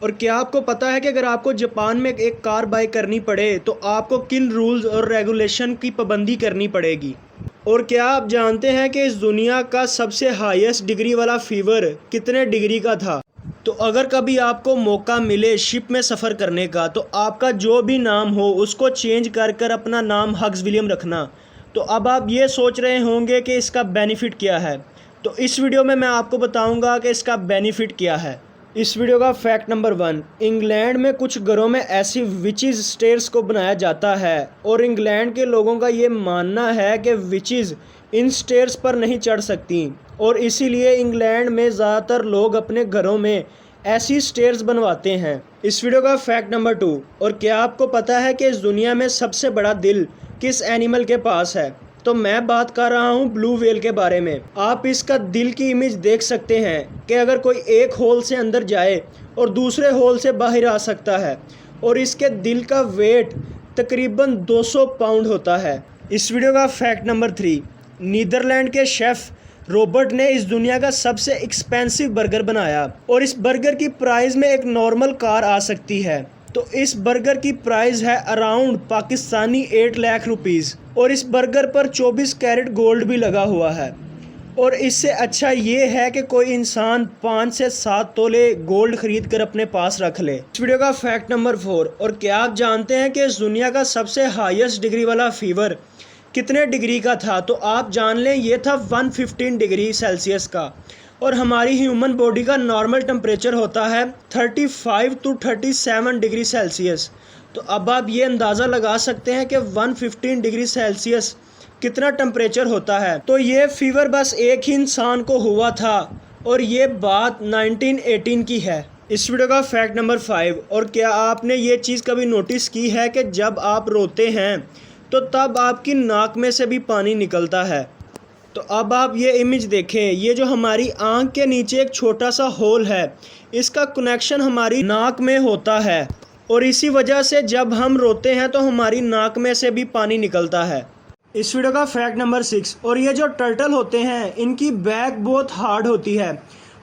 और क्या आपको पता है कि अगर आपको जापान में एक कार बाय करनी पड़े तो आपको किन रूल्स और रेगुलेशन की पाबंदी करनी पड़ेगी। और क्या आप जानते हैं कि इस दुनिया का सबसे हाईएस्ट डिग्री वाला फीवर कितने डिग्री का था। तो अगर कभी आपको मौका मिले शिप में सफ़र करने का तो आपका जो भी नाम हो उसको चेंज कर अपना नाम हग्स विलियम रखना। तो अब आप ये सोच रहे होंगे कि इसका बेनिफिट क्या है, तो इस वीडियो में मैं आपको बताऊंगा कि इसका बेनिफिट क्या है। इस वीडियो का फैक्ट नंबर 1, इंग्लैंड में कुछ घरों में ऐसी विचेस स्टेयर्स को बनाया जाता है और इंग्लैंड के लोगों का ये मानना है कि विचेस इन स्टेयर्स पर नहीं चढ़ सकती और इसीलिए इंग्लैंड में ज़्यादातर लोग अपने घरों में ऐसी स्टेयर्स बनवाते हैं। इस वीडियो का फैक्ट नंबर 2, और क्या आपको पता है कि इस दुनिया में सबसे बड़ा दिल किस एनिमल के पास है। तो मैं बात कर रहा हूँ ब्लू व्हेल के बारे में। आप इसका दिल की इमेज देख सकते हैं कि अगर कोई एक होल से अंदर जाए और दूसरे होल से बाहर आ सकता है और इसके दिल का वेट तकरीबन 200 पाउंड होता है। इस वीडियो का फैक्ट नंबर 3, नीदरलैंड के शेफ़ रॉबर्ट ने इस दुनिया का सबसे एक्सपेंसिव बर्गर बनाया और इस बर्गर की प्राइस में एक नॉर्मल कार आ सकती है। तो इस बर्गर की प्राइस है अराउंड पाकिस्तानी 8 लाख रुपीज़ और इस बर्गर पर 24 कैरेट गोल्ड भी लगा हुआ है। और इससे अच्छा ये है कि कोई इंसान 5 से 7 तोले गोल्ड खरीद कर अपने पास रख ले। इस वीडियो का फैक्ट नंबर 4, और क्या आप जानते हैं कि इस दुनिया का सबसे हाईएस्ट डिग्री वाला फीवर कितने डिग्री का था। तो आप जान लें ये था 115 डिग्री सेल्सियस का। और हमारी ह्यूमन बॉडी का नॉर्मल टेम्परेचर होता है 35 to 37 डिग्री सेल्सियस। तो अब आप ये अंदाज़ा लगा सकते हैं कि 115 डिग्री सेल्सियस कितना टेम्परेचर होता है। तो ये फीवर बस एक ही इंसान को हुआ था और ये बात 1918 की है। इस वीडियो का फैक्ट नंबर 5, और क्या आपने ये चीज़ कभी नोटिस की है कि जब आप रोते हैं तो तब आपकी नाक में से भी पानी निकलता है। तो अब आप ये इमेज देखें, ये जो हमारी आंख के नीचे एक छोटा सा होल है इसका कनेक्शन हमारी नाक में होता है और इसी वजह से जब हम रोते हैं तो हमारी नाक में से भी पानी निकलता है। इस वीडियो का फैक्ट नंबर 6, और ये जो टर्टल होते हैं इनकी बैक बहुत हार्ड होती है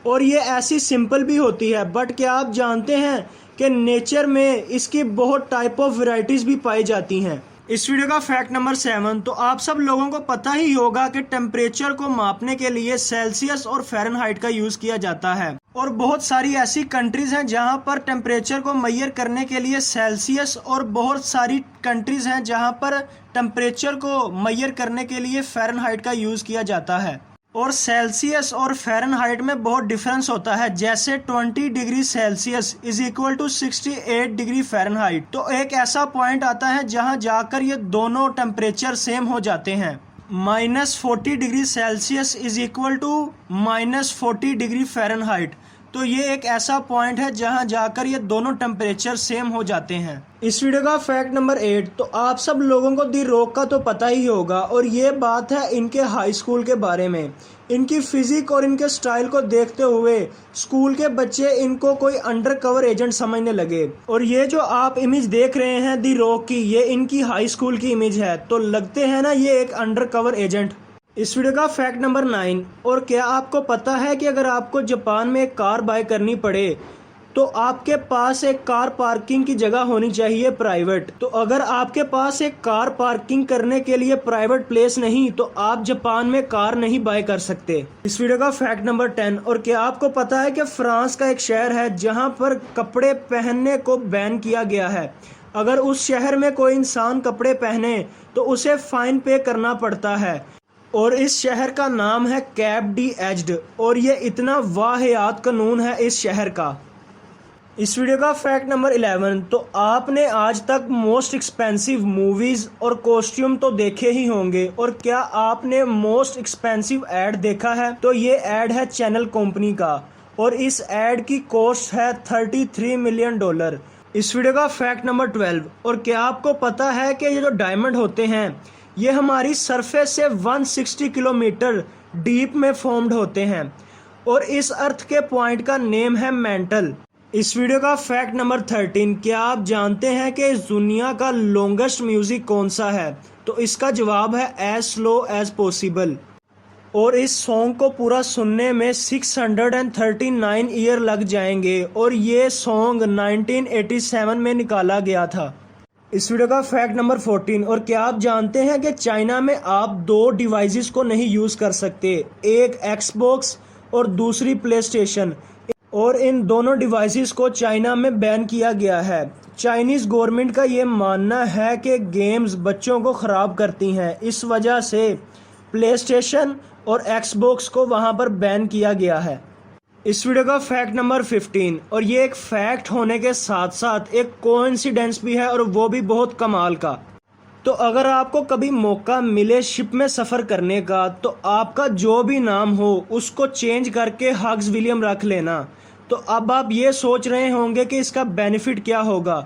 और ये ऐसी सिंपल भी होती है, बट क्या आप जानते हैं कि नेचर में इसकी बहुत टाइप ऑफ वैरायटीज़ भी पाई जाती हैं। इस वीडियो का फैक्ट नंबर 7, तो आप सब लोगों को पता ही होगा कि टेम्परेचर को मापने के लिए सेल्सियस और फ़ारेनहाइट का यूज़ किया जाता है और बहुत सारी ऐसी कंट्रीज़ हैं जहां पर टेम्परेचर को मेजर करने के लिए सेल्सियस और बहुत सारी कंट्रीज़ हैं जहां पर टेम्परेचर को मेजर करने के लिए फ़ारेनहाइट का यूज़ किया जाता है। और सेल्सियस और फ़ारेनहाइट में बहुत डिफरेंस होता है, जैसे 20 degree Celsius is equal to 68 degree Fahrenheit. तो एक ऐसा पॉइंट आता है जहां जाकर ये दोनों टेम्परेचर सेम हो जाते हैं। -40 degree Celsius is equal to -40 degree Fahrenheit. तो ये एक ऐसा पॉइंट है जहां जाकर ये दोनों टेम्परेचर सेम हो जाते हैं। इस वीडियो का फैक्ट नंबर 8, तो आप सब लोगों को दी रॉक का तो पता ही होगा और ये बात है इनके हाई स्कूल के बारे में। इनकी फिजिक और इनके स्टाइल को देखते हुए स्कूल के बच्चे इनको कोई अंडर कवर एजेंट समझने लगे। और ये जो आप इमेज देख रहे हैं दी रॉक की, ये इनकी हाई स्कूल की इमेज है, तो लगते हैं ना ये एक अंडर कवर एजेंट। इस वीडियो का फैक्ट नंबर 9, और क्या आपको पता है कि अगर आपको जापान में एक कार बाय करनी पड़े तो आपके पास एक कार पार्किंग की जगह होनी चाहिए प्राइवेट। तो अगर आपके पास एक कार पार्किंग करने के लिए प्राइवेट प्लेस नहीं तो आप जापान में कार नहीं बाय कर सकते। इस वीडियो का फैक्ट नंबर 10, और क्या आपको पता है कि फ्रांस का एक शहर है जहां पर कपड़े पहनने को बैन किया गया है। अगर उस शहर में कोई इंसान कपड़े पहने तो उसे फाइन पे करना पड़ता है और इस शहर का नाम है कैप डी एज्ड और ये इतना वाहियात कानून है इस शहर का। इस वीडियो का फैक्ट नंबर 11, तो आपने आज तक मोस्ट एक्सपेंसिव मूवीज़ और कॉस्ट्यूम तो देखे ही होंगे, और क्या आपने मोस्ट एक्सपेंसिव ऐड देखा है। तो ये ऐड है चैनल कंपनी का और इस ऐड की कॉस्ट है $33 मिलियन। इस वीडियो का फैक्ट नंबर 12, और क्या आपको पता है कि ये जो डायमंड होते हैं ये हमारी सरफेस से 160 किलोमीटर डीप में फॉर्म्ड होते हैं और इस अर्थ के पॉइंट का नेम है मेंटल। इस वीडियो का फैक्ट नंबर 13, क्या आप जानते हैं कि इस दुनिया का लॉन्गेस्ट म्यूजिक कौन सा है। तो इसका जवाब है एज स्लो एज पॉसिबल। और इस सॉन्ग को पूरा सुनने में 639 ईयर लग जाएंगे और ये सॉन्ग 1987 में निकाला गया था। इस वीडियो का फैक्ट नंबर 14। और क्या आप जानते हैं कि चाइना में आप दो डिवाइसेस को नहीं यूज़ कर सकते, एक एक्सबॉक्स और दूसरी प्ले स्टेशन, और इन दोनों डिवाइसेस को चाइना में बैन किया गया है। चाइनीज़ गवर्नमेंट का ये मानना है कि गेम्स बच्चों को ख़राब करती हैं, इस वजह से प्ले स्टेशन और एक्सबॉक्स को वहाँ पर बैन किया गया है। इस वीडियो का फैक्ट नंबर 15। और ये एक फैक्ट होने के साथ साथ एक कोइंसिडेंस भी है और वो भी बहुत कमाल का। तो अगर आपको कभी मौका मिले शिप में सफ़र करने का तो आपका जो भी नाम हो उसको चेंज करके हग्स विलियम रख लेना। तो अब आप ये सोच रहे होंगे कि इसका बेनिफिट क्या होगा,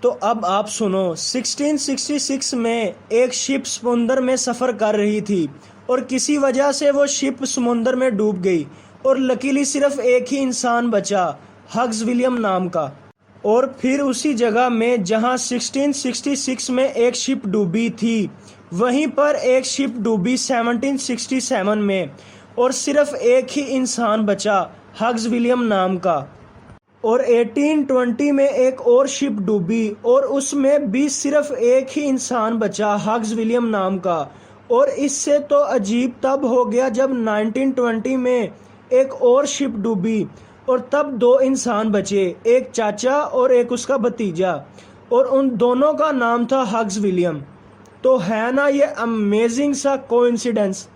तो अब आप सुनो। 1666 में एक शिप समुंदर में सफ़र कर रही थी और किसी वजह से वो शिप समुंदर में डूब गई और लकीली सिर्फ एक ही इंसान बचा, हग्स विलियम नाम का। और फिर उसी जगह में जहां 1666 में एक शिप डूबी थी, वहीं पर एक शिप डूबी 1767 में और सिर्फ एक ही इंसान बचा, हग्स विलियम नाम का। और 1820 में एक और शिप डूबी और उसमें भी सिर्फ एक ही इंसान बचा, हग्स विलियम नाम का। और इससे तो अजीब तब हो गया जब 1920 में एक और शिप डूबी और तब दो इंसान बचे, एक चाचा और एक उसका भतीजा, और उन दोनों का नाम था हग्स विलियम। तो है ना ये अमेजिंग सा कोइंसिडेंस।